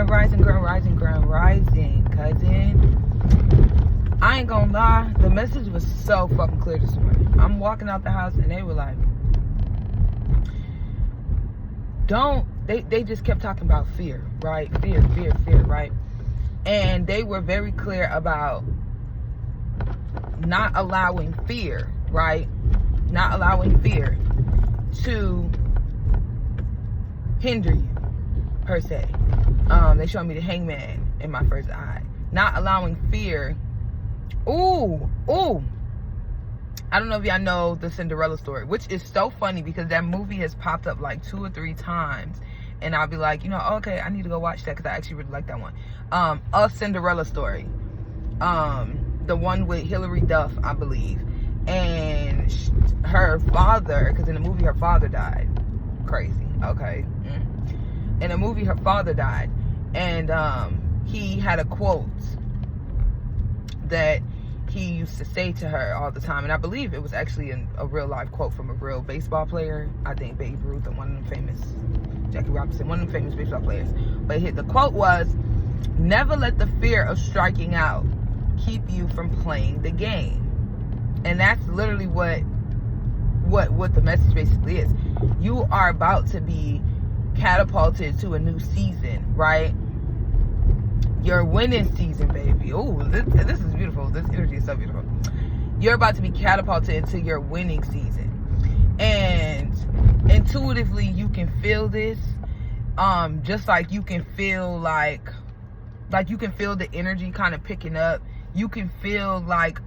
Grand Rising, cousin. I ain't gonna lie, the message was so fucking clear this morning. I'm walking out the house and they were like, they just kept talking about fear, right? Fear, right? And they were very clear about not allowing fear, right? Not allowing fear to hinder you, per se. They showed me the hangman in my first eye. Not allowing fear. Ooh. I don't know if y'all know the Cinderella story, which is so funny because that movie has popped up like 2 or 3 times. And I'll be like, okay, I need to go watch that because I actually really like that one. A Cinderella Story. The one with Hilary Duff, I believe. And her father, because in the movie her father died. Crazy, okay. In the movie her father died. And he had a quote that he used to say to her all the time, and I believe it was actually a real life quote from a real baseball player. I think Babe Ruth and one of them famous, Jackie Robinson, one of them famous baseball players. But the quote was, "Never let the fear of striking out keep you from playing the game." And that's literally what the message basically is. You are about to be catapulted to a new season, right? Your winning season, baby. Oh, this is beautiful. This energy is so beautiful. You're about to be catapulted into your winning season. And intuitively, you can feel this. Just like you can feel like you can feel the energy kind of picking up. You can feel like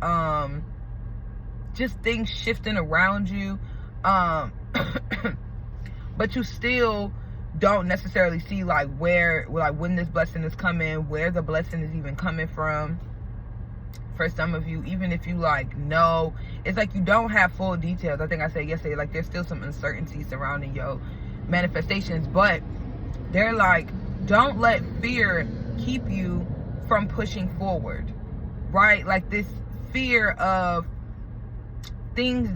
just things shifting around you. But you still don't necessarily see when this blessing is coming, where the blessing is even coming from. For some of you, even if you know, it's like you don't have full details. I think I said yesterday, there's still some uncertainty surrounding your manifestations, but they're like, don't let fear keep you from pushing forward, right? Like this fear of things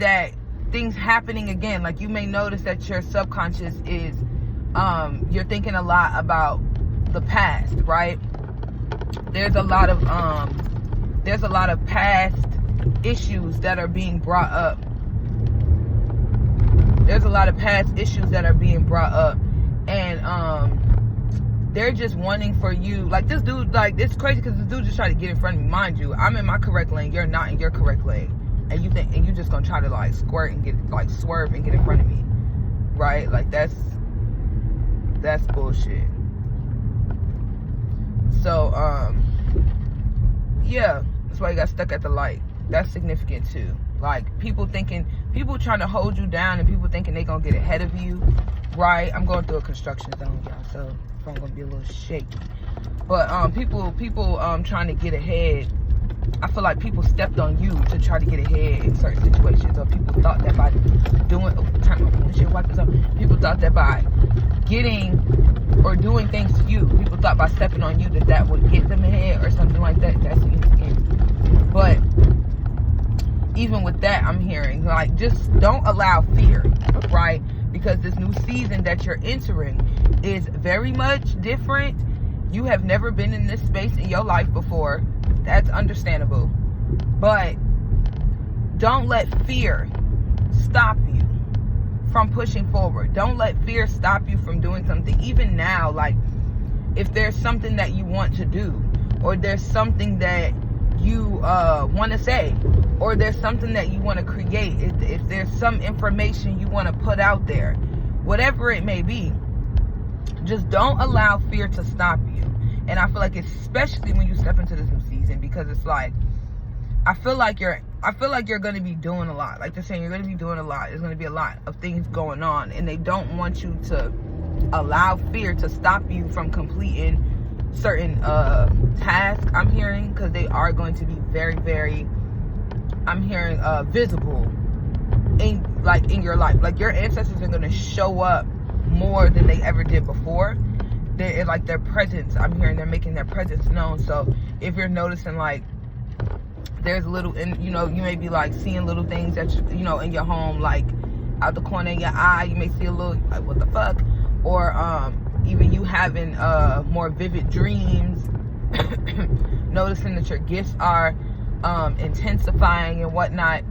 happening again. Like you may notice that your subconscious is you're thinking a lot about the past, right? There's a lot of past issues that are being brought up. And they're just wanting for you, this dude, it's crazy because this dude just tried to get in front of me. Mind you, I'm in my correct lane, you're not in your correct lane, and you just gonna try to squirt and get swerve and get in front of me, right? That's bullshit. So yeah, that's why you got stuck at the light. That's significant too. People trying to hold you down, and people thinking they gonna get ahead of you, right? I'm going through a construction zone, y'all, so I'm gonna be a little shaky. But people trying to get ahead. I feel like people stepped on you to try to get ahead in certain situations, or people thought that by doing people thought that by getting or doing things to you, people thought by stepping on you that would get them ahead or something like that. That's insane. But even with that, I'm hearing just don't allow fear, right? Because this new season that you're entering is very much different. You have never been in this space in your life before. That's understandable. But don't let fear stop you from pushing forward. Don't let fear stop you from doing something. Even now, if there's something that you want to do, or there's something that you want to say, or there's something that you want to create, if there's some information you want to put out there, whatever it may be, just don't allow fear to stop you. And I feel like, especially when you step into this new season, because it's I feel like you're going to be doing a lot. Like they're saying, you're going to be doing a lot. There's going to be a lot of things going on, and they don't want you to allow fear to stop you from completing certain tasks, I'm hearing, because they are going to be very, very, I'm hearing, visible in your life. Your ancestors are going to show up more than they ever did before. They're their presence, I'm hearing they're making their presence known. So if you're noticing there's little, and you may be seeing little things that in your home, out the corner of your eye, you may see a little what the fuck, or even you having more vivid dreams, noticing that your gifts are intensifying and whatnot.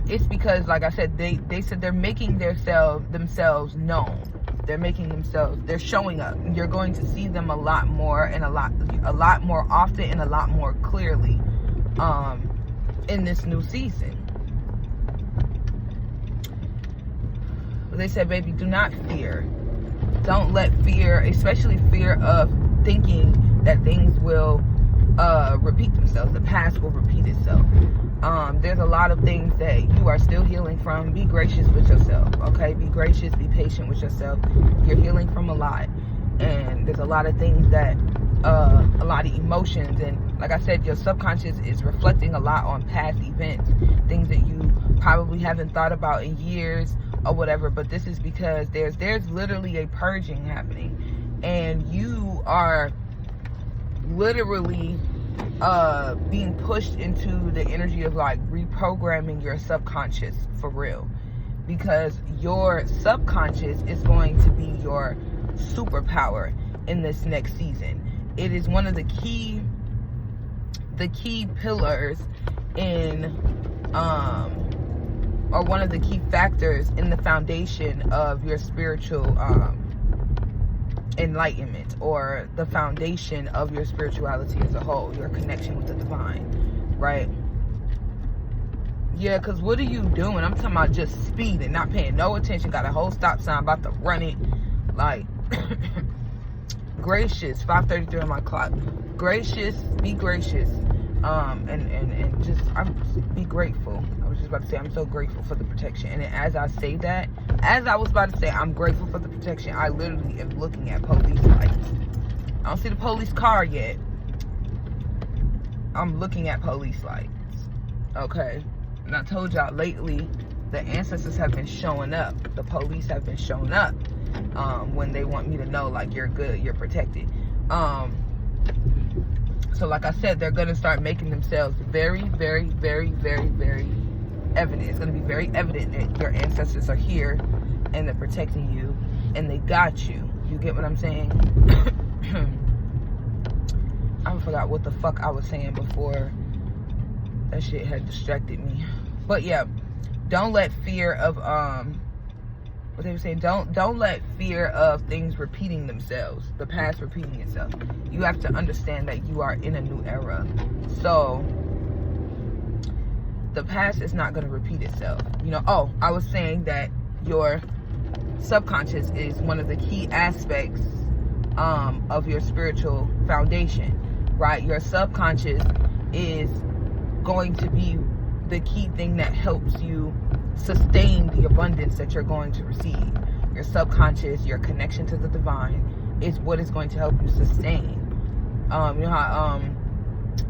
It's because, like I said, they said they're making themselves known. They're showing up. You're going to see them a lot more and a lot more often and a lot more clearly in this new season. They said, baby, do not fear. Don't let fear, especially fear of thinking that things will repeat themselves. The past will repeat itself. There's a lot of things that you are still healing from. Be gracious with yourself, okay? Be gracious, be patient with yourself. You're healing from a lot. And there's a lot of things that, a lot of emotions. And like I said, your subconscious is reflecting a lot on past events. Things that you probably haven't thought about in years or whatever. But this is because there's literally a purging happening. And you are literally being pushed into the energy of like reprogramming your subconscious for real, because your subconscious is going to be your superpower in this next season. It is one of the key pillars in or one of the key factors in the foundation of your spiritual enlightenment, or the foundation of your spirituality as a whole, your connection with the divine, right? Yeah, because what are you doing? I'm talking about just speeding, not paying no attention, got a whole stop sign, about to run it, like, gracious, 5:33 on my clock, gracious, be gracious, and just, be grateful. I was just about to say, I'm so grateful for the protection. And as I say that, as I was about to say, I'm grateful for the protection, I literally am looking at police lights. I don't see the police car yet. I'm looking at police lights. Okay? And I told y'all lately, the ancestors have been showing up. The police have been showing up when they want me to know, like, you're good, you're protected. So like I said, they're going to start making themselves very, very, very, very, very evident. It's going to be very evident that your ancestors are here and they're protecting you and they got you. You get what I'm saying? I forgot what the fuck I was saying before. That shit had distracted me. But yeah, don't let fear of what they were saying, don't let fear of things repeating themselves, the past repeating itself. You have to understand that you are in a new era. So the past is not going to repeat itself. You know, oh, I was saying that your subconscious is one of the key aspects of your spiritual foundation, right? Your subconscious is going to be the key thing that helps you sustain the abundance that you're going to receive. Your subconscious, your connection to the divine, is what is going to help you sustain. You know how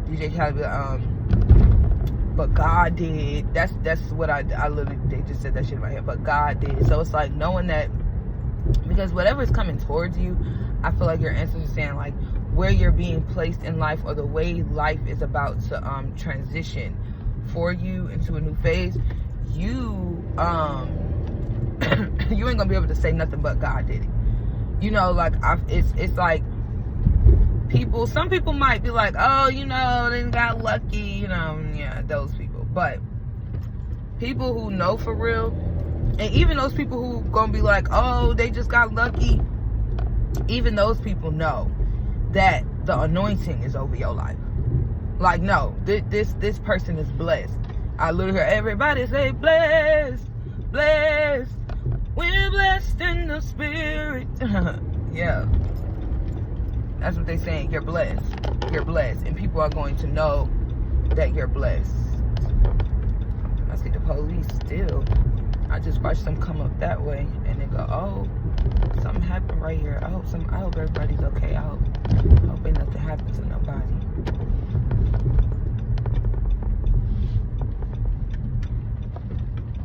DJ Khaled, but God did. That's what I literally, they just said that shit in my head. But God did. So it's like knowing that, because whatever's coming towards you, I feel like your ancestors are saying, like, where you're being placed in life, or the way life is about to transition for you into a new phase, you you ain't gonna be able to say nothing but God did it. You know, like, it's like some people might be like, oh, you know, they got lucky, you know, yeah, those people. But people who know for real, and even those people who gonna be like, oh, they just got lucky, even those people know that the anointing is over your life. Like, no, this person is blessed. I literally hear everybody say, blessed, blessed, we're blessed in the spirit. Yeah, that's what they're saying. You're blessed, and people are going to know that you're blessed. I see the police still. I just watched them come up that way, and they go, oh, something happened right here. I hope everybody's okay. I hope ain't nothing happens to nobody.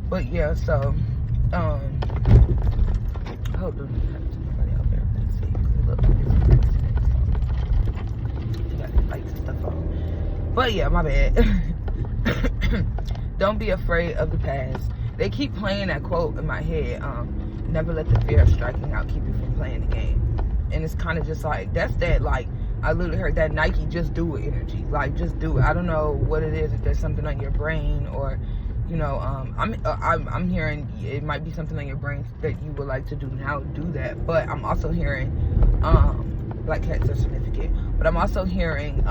But yeah, so I hope there's nobody out there. Let's see. Look, they got their lights and stuff on. But yeah, my bad. Don't be afraid of the past. They keep playing that quote in my head. never let the fear of striking out keep you from playing the game. And it's kind of just like, that's that, like, I literally heard that Nike just do it energy. Like, just do it. I don't know what it is, if there's something on your brain, or, you know, I'm hearing it might be something on your brain that you would like to do now, do that. But I'm also hearing, black cats are significant, but I'm also hearing,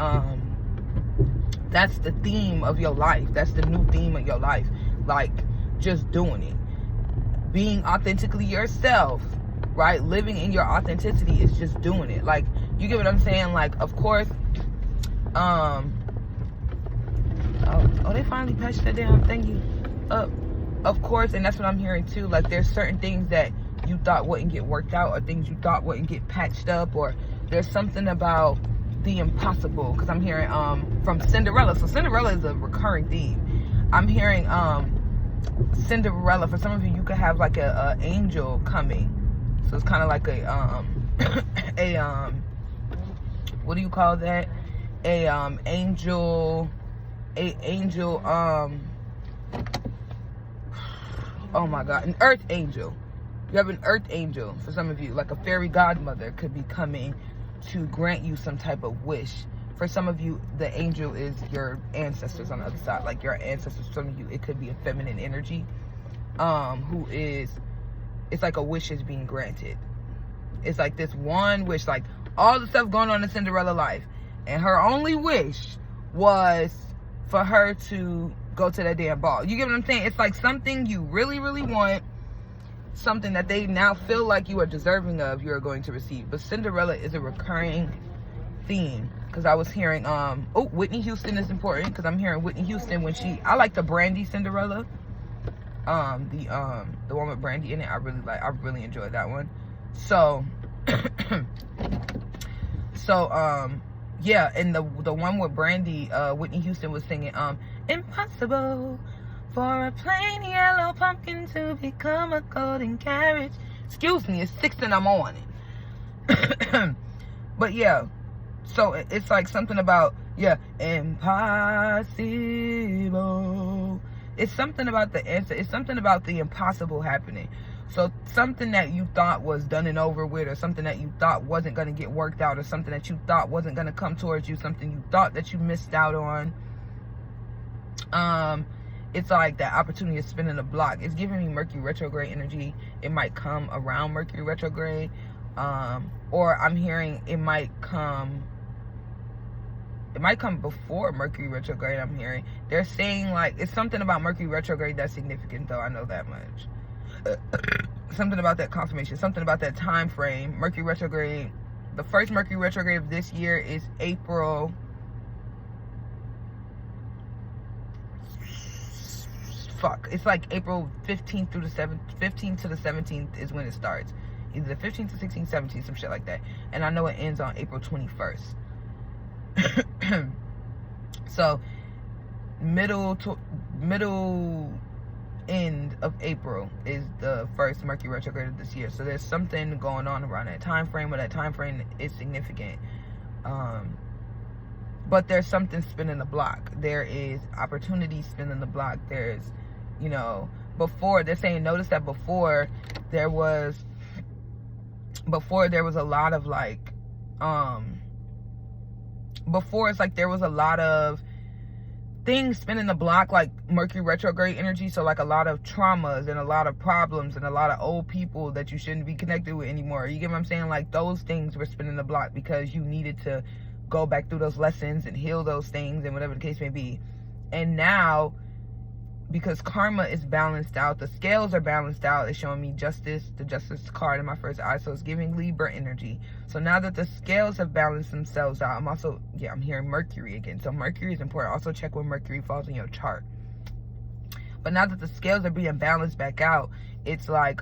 that's the theme of your life. That's the new theme of your life. Like, just doing it. Being authentically yourself, right? Living in your authenticity is just doing it. Like, you get what I'm saying? Like, of course, oh, they finally patched that damn thingy up. Of course, and that's what I'm hearing too. Like, there's certain things that you thought wouldn't get worked out, or things you thought wouldn't get patched up, or there's something about the impossible. Because I'm hearing from Cinderella. So Cinderella is a recurring theme. I'm hearing Cinderella. For some of you, you could have like a angel coming. So it's kind of like a what do you call that? Angel, oh my God, an earth angel. You have an earth angel for some of you, like a fairy godmother could be coming to grant you some type of wish. For some of you, the angel is your ancestors on the other side, like your ancestors. For some of you, it could be a feminine energy, who is, it's like a wish is being granted. It's like this one wish, like all the stuff going on in Cinderella life, and her only wish was for her to go to that damn ball. You get what I'm saying? It's like something you really, really want, something that they now feel like you are deserving of, you are going to receive. But Cinderella is a recurring theme, because I was hearing Whitney Houston is important, because I'm hearing Whitney Houston when I like the Brandy Cinderella, the one with Brandy in it. I really enjoyed that one. So yeah, and the one with Brandy, Whitney Houston was singing impossible for a plain yellow pumpkin to become a golden carriage. Excuse me, it's 6 in the morning. But yeah, so it's like something about, yeah, impossible. It's something about the answer. It's something about the impossible happening. So something that you thought was done and over with, or something that you thought wasn't going to get worked out, or something that you thought wasn't going to come towards you, something you thought that you missed out on. It's like that opportunity is spinning the block. It's giving me Mercury retrograde energy. It might come around Mercury retrograde, or I'm hearing it might come before Mercury retrograde. I'm hearing they're saying, like, it's something about Mercury retrograde that's significant, though. I know that much. Something about that confirmation, something about that time frame. Mercury retrograde, the first Mercury retrograde of this year is April. It's like April 15th through the 15th to the 17th is when it starts. Either the 15th to 16th, 17th, some shit like that. And I know it ends on April 21st. So middle end of April is the first Mercury retrograde of this year. So there's something going on around that time frame, or that time frame is significant. But there's something spinning the block. There is opportunity spinning the block. There's, you know, before they're saying, notice that before there was a lot of like, before it's like there was a lot of things spinning the block, like Mercury retrograde energy. So like a lot of traumas and a lot of problems and a lot of old people that you shouldn't be connected with anymore. You get what I'm saying? Like those things were spinning the block because you needed to go back through those lessons and heal those things and whatever the case may be. And now, because karma is balanced out, the scales are balanced out, it's showing me justice, the justice card in my first eye. So it's giving Libra energy. So now that the scales have balanced themselves out, I'm also, yeah, I'm hearing Mercury again. So Mercury is important. Also check where Mercury falls in your chart. But now that the scales are being balanced back out, it's like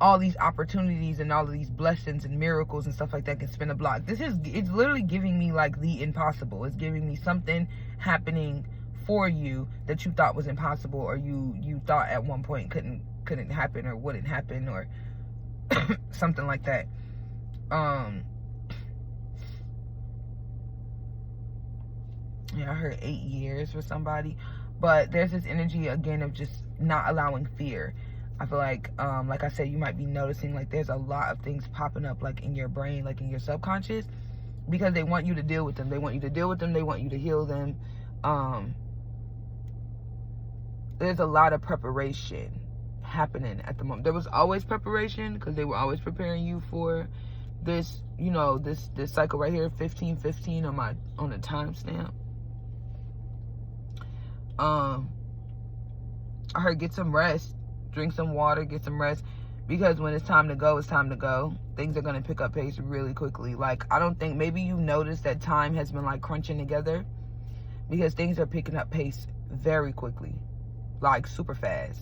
all these opportunities and all of these blessings and miracles and stuff like that can spin a block. It's literally giving me like the impossible. It's giving me something happening for you that you thought was impossible, or you thought at one point couldn't happen or wouldn't happen, or something like that. Yeah, I heard 8 years for somebody, but there's this energy again of just not allowing fear. I feel like I said, you might be noticing like there's a lot of things popping up like in your brain, like in your subconscious, because they want you to deal with them. They want you to deal with them. They want you to heal them. There's a lot of preparation happening at the moment. There was always preparation, because they were always preparing you for this, you know, this cycle right here, 1515 on the timestamp. I heard get some rest, drink some water, get some rest, because when it's time to go, it's time to go. Things are going to pick up pace really quickly. Like, I don't think, maybe you noticed that time has been like crunching together, because things are picking up pace very quickly, like super fast.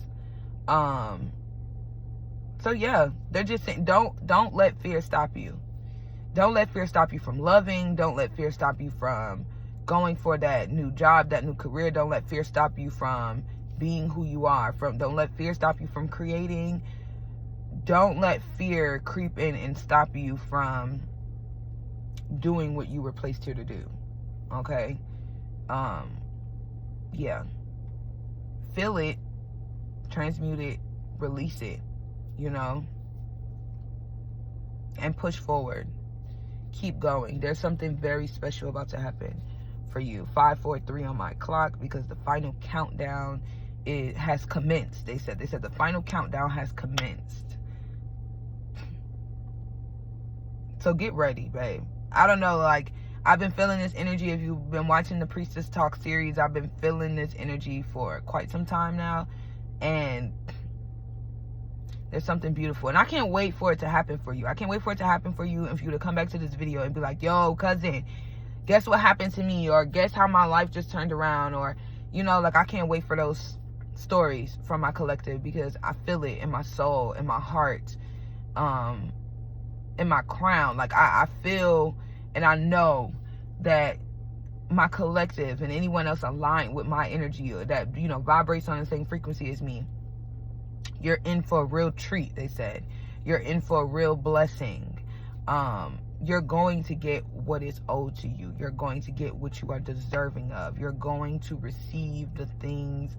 So yeah, they're just saying, don't let fear stop you. Don't let fear stop you from loving. Don't let fear stop you from going for that new job, that new career. Don't let fear stop you from being who you are. Don't let fear stop you from creating. Don't let fear creep in and stop you from doing what you were placed here to do. Okay? Yeah. Feel it, transmute it, release it, you know, and push forward. Keep going. There's something very special about to happen for you. 543 on my clock, because the final countdown has commenced. They said the final countdown has commenced. So get ready, babe. I don't know, like, I've been feeling this energy. If you've been watching the Priestess Talk series, I've been feeling this energy for quite some time now, and there's something beautiful, and I can't wait for it to happen for you. I can't wait for it to happen for you, and for you to come back to this video and be like, yo, cousin, guess what happened to me, or guess how my life just turned around, or, you know, like, I can't wait for those stories from my collective, because I feel it in my soul, in my heart, in my crown. Like, I feel and I know that my collective and anyone else aligned with my energy, or that, you know, vibrates on the same frequency as me, you're in for a real treat. They said you're in for a real blessing. You're going to get what is owed to you. You're going to get what you are deserving of. You're going to receive the things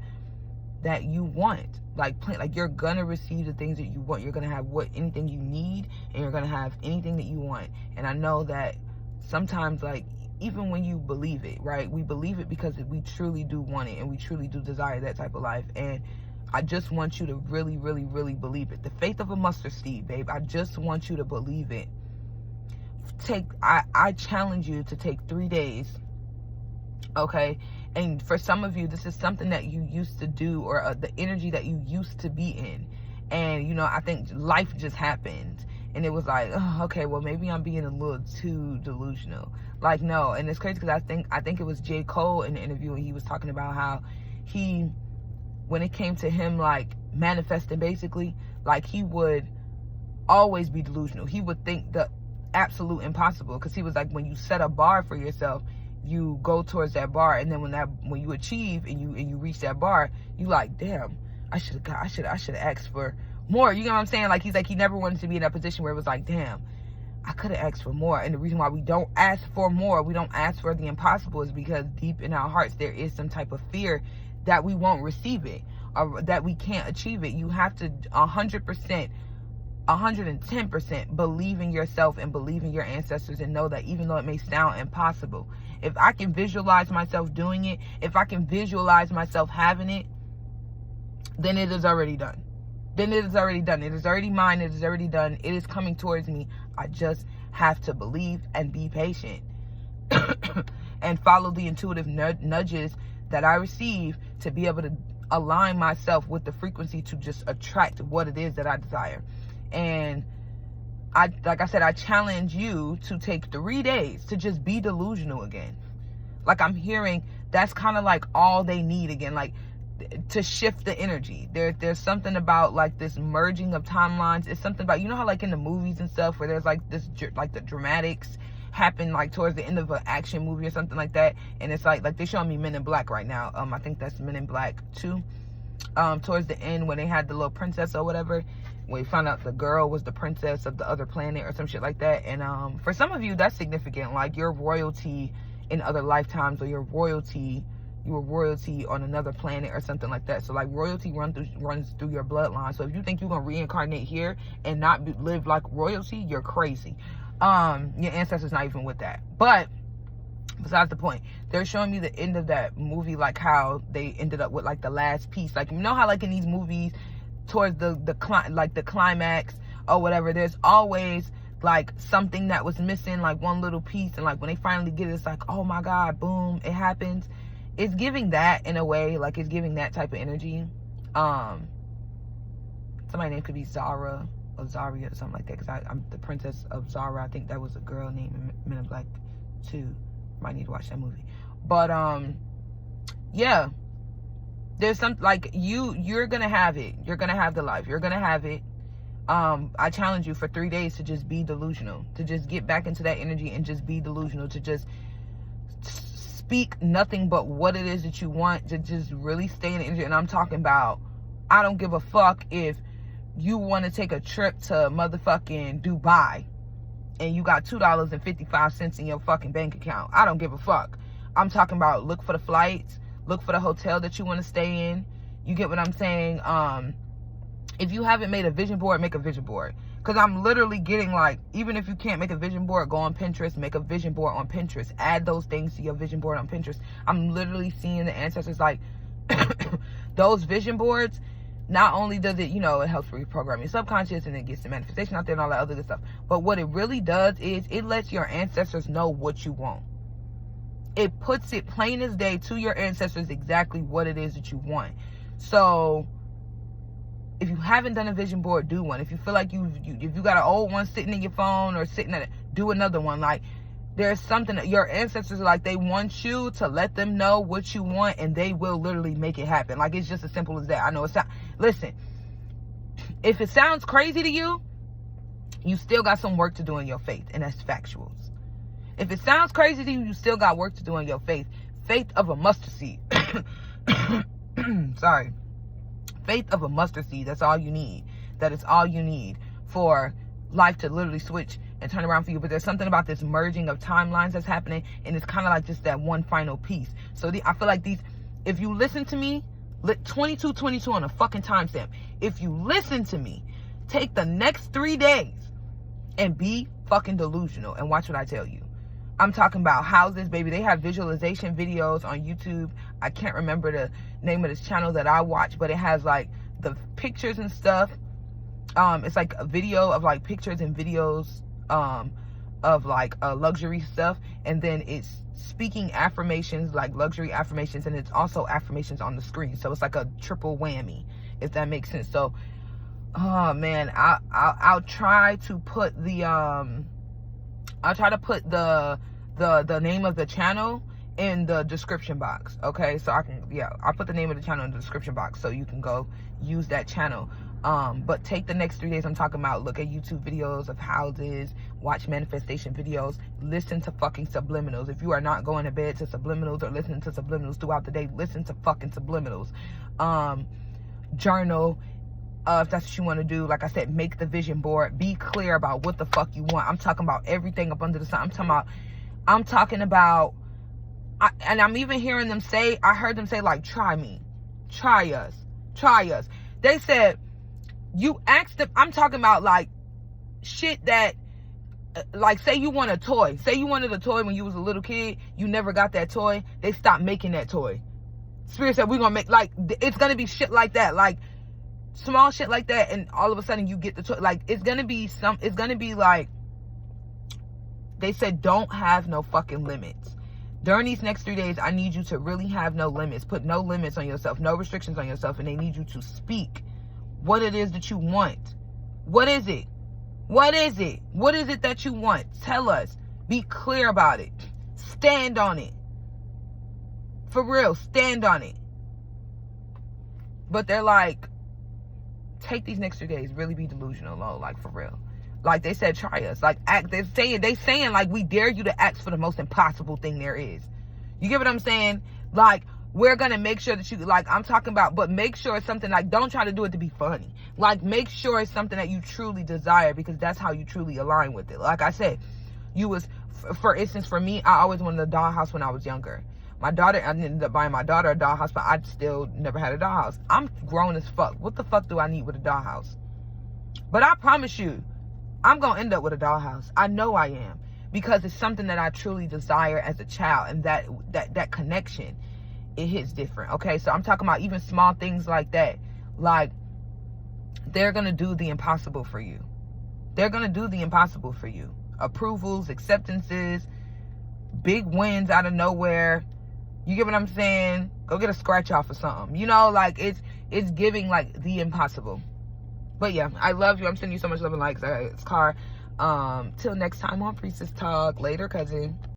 that you want. Like you're gonna receive the things that you want. You're gonna have anything you need, and you're gonna have anything that you want. And I know that sometimes, like, even when you believe it, right? We believe it because we truly do want it, and we truly do desire that type of life. And I just want you to really, really, really believe it. The faith of a mustard seed, babe. I just want you to believe it. I challenge you to take 3 days, okay? And for some of you, this is something that you used to do, or the energy that you used to be in. And, you know, I think life just happened, and it was like, oh, okay, well, maybe I'm being a little too delusional. Like, no. And it's crazy, because I think it was J. Cole in the interview, and he was talking about how when it came to him, like, manifesting, basically, like, he would always be delusional. He would think the absolute impossible, because he was like, when you set a bar for yourself, you go towards that bar, and then when you achieve and you reach that bar, you like, damn, I should have asked for more. You know what I'm saying? Like, he's like, he never wanted to be in that position where it was like, damn, I could have asked for more. And the reason why we don't ask for more, we don't ask for the impossible, is because deep in our hearts there is some type of fear that we won't receive it, or that we can't achieve it. You have to 100%, 110% believe in yourself and believe in your ancestors, and know that even though it may sound impossible, if I can visualize myself doing it, if I can visualize myself having it, then it is already done. Then it is already done. It is already mine. It is already done. It is coming towards me. I just have to believe and be patient and follow the intuitive nudges that I receive to be able to align myself with the frequency to just attract what it is that I desire. And like I said, I challenge you to take 3 days to just be delusional again. Like, I'm hearing that's kind of like all they need again, like, to shift the energy. There's something about, like, this merging of timelines. It's something about, you know how, like, in the movies and stuff, where there's, like, this, like, the dramatics happen, like, towards the end of an action movie or something like that. And it's like they're showing me Men in Black right now. I think that's Men in Black 2. Towards the end, when they had the little princess or whatever, when we found out the girl was the princess of the other planet or some shit like that. And for some of you, that's significant. Like, your royalty in other lifetimes, or your royalty you were royalty on another planet or something like that. So like royalty runs through your bloodline. So if you think you're gonna reincarnate here and not live like royalty, you're crazy. Your ancestors not even with that. But besides the point, they're showing me the end of that movie, like how they ended up with like the last piece. Like, you know how like in these movies towards the climax or whatever, there's always like something that was missing, like one little piece, and like when they finally get it, it's like, oh my god, boom, it happens. It's giving that in a way, like it's giving that type of energy. Somebody's name could be Zara or Zaria or something like that, because I'm the Princess of Zara. I think that was a girl named in Men in Black 2. Might need to watch that movie. But yeah, there's some like you're gonna have it. You're gonna have the life. You're gonna have it. I challenge you for 3 days to just be delusional, to just get back into that energy and just be delusional, to just speak nothing but what it is that you want, to just really stay in the energy. And I'm talking about, I don't give a fuck if you want to take a trip to motherfucking Dubai and you got $2.55 in your fucking bank account. I don't give a fuck. I'm talking about, look for the flights, look for the hotel that you want to stay in. You get what I'm saying? If you haven't made a vision board, make a vision board. Because I'm literally getting like, even if you can't make a vision board, go on Pinterest, make a vision board on Pinterest. Add those things to your vision board on Pinterest. I'm literally seeing the ancestors like, those vision boards, not only does it, you know, it helps reprogram your subconscious and it gets the manifestation out there and all that other good stuff. But what it really does is it lets your ancestors know what you want. It puts it plain as day to your ancestors exactly what it is that you want. So if you haven't done a vision board, do one. If you feel like if you got an old one sitting in your phone or sitting at it, do another one. Like, there's something that your ancestors are like, they want you to let them know what you want, and they will literally make it happen. Like, it's just as simple as that. I know listen, if it sounds crazy to you, you still got some work to do in your faith, and that's factuals. If it sounds crazy to you, you still got work to do in your faith. Faith of a mustard seed. Sorry. Faith of a mustard seed. That's all you need. That is all you need for life to literally switch and turn around for you. But there's something about this merging of timelines that's happening, and it's kind of like just that one final piece. So I feel like if you listen to me, 2222 on a fucking timestamp. If you listen to me, take the next 3 days and be fucking delusional and watch what I tell you. I'm talking about houses, baby. They have visualization videos on YouTube. I can't remember the name of this channel that I watch, but it has like the pictures and stuff. It's like a video of like pictures and videos of like luxury stuff, and then it's speaking affirmations, like luxury affirmations, and it's also affirmations on the screen. So it's like a triple whammy, if that makes sense. So oh man, I'll try to put the the name of the channel in the description box. Okay, so I'll put the name of the channel in the description box so you can go use that channel. But take the next 3 days. I'm talking about, look at YouTube videos of houses, watch manifestation videos, listen to fucking subliminals. If you are not going to bed to subliminals or listening to subliminals throughout the day, listen to fucking subliminals. Journal, if that's what you want to do. Like I said, make the vision board. Be clear about what the fuck you want. I'm talking about everything up under the sun. I'm talking about, and I'm even hearing them say, I heard them say like, try me, try us. They said, you asked them, I'm talking about like shit that, like, say you want a toy. Say you wanted a toy when you was a little kid. You never got that toy. They stopped making that toy. Spirit said, we're going to make, like, it's going to be shit like that. Like, small shit like that. And all of a sudden you get the toy. Like, it's going to be like, they said, don't have no fucking limits. During these next 3 days, I need you to really have no limits. Put no limits on yourself, no restrictions on yourself. And they need you to speak what it is that you want. What is it? What is it? What is it that you want? Tell us. Be clear about it. Stand on it. For real, stand on it. But they're like, take these next 3 days, really be delusional, like for real. Like they said, try us. Like, act. They saying like, we dare you to ask for the most impossible thing there is. You get what I'm saying? Like, we're gonna make sure that you, like, I'm talking about, but make sure it's something, like, don't try to do it to be funny. Like, make sure it's something that you truly desire, because that's how you truly align with it. Like I said, for instance, for me, I always wanted a dollhouse when I was younger. My daughter, I ended up buying my daughter a dollhouse, but I still never had a dollhouse. I'm grown as fuck. What the fuck do I need with a dollhouse? But I promise you, I'm going to end up with a dollhouse. I know I am. Because it's something that I truly desire as a child. And that connection, it hits different. Okay, so I'm talking about even small things like that. Like, they're going to do the impossible for you. They're going to do the impossible for you. Approvals, acceptances, big wins out of nowhere. You get what I'm saying? Go get a scratch off or something. You know, like, it's giving, like, the impossible. But yeah, I love you. I'm sending you so much love and likes. It's Car. Till next time on Priestess Talk. Later, cousin.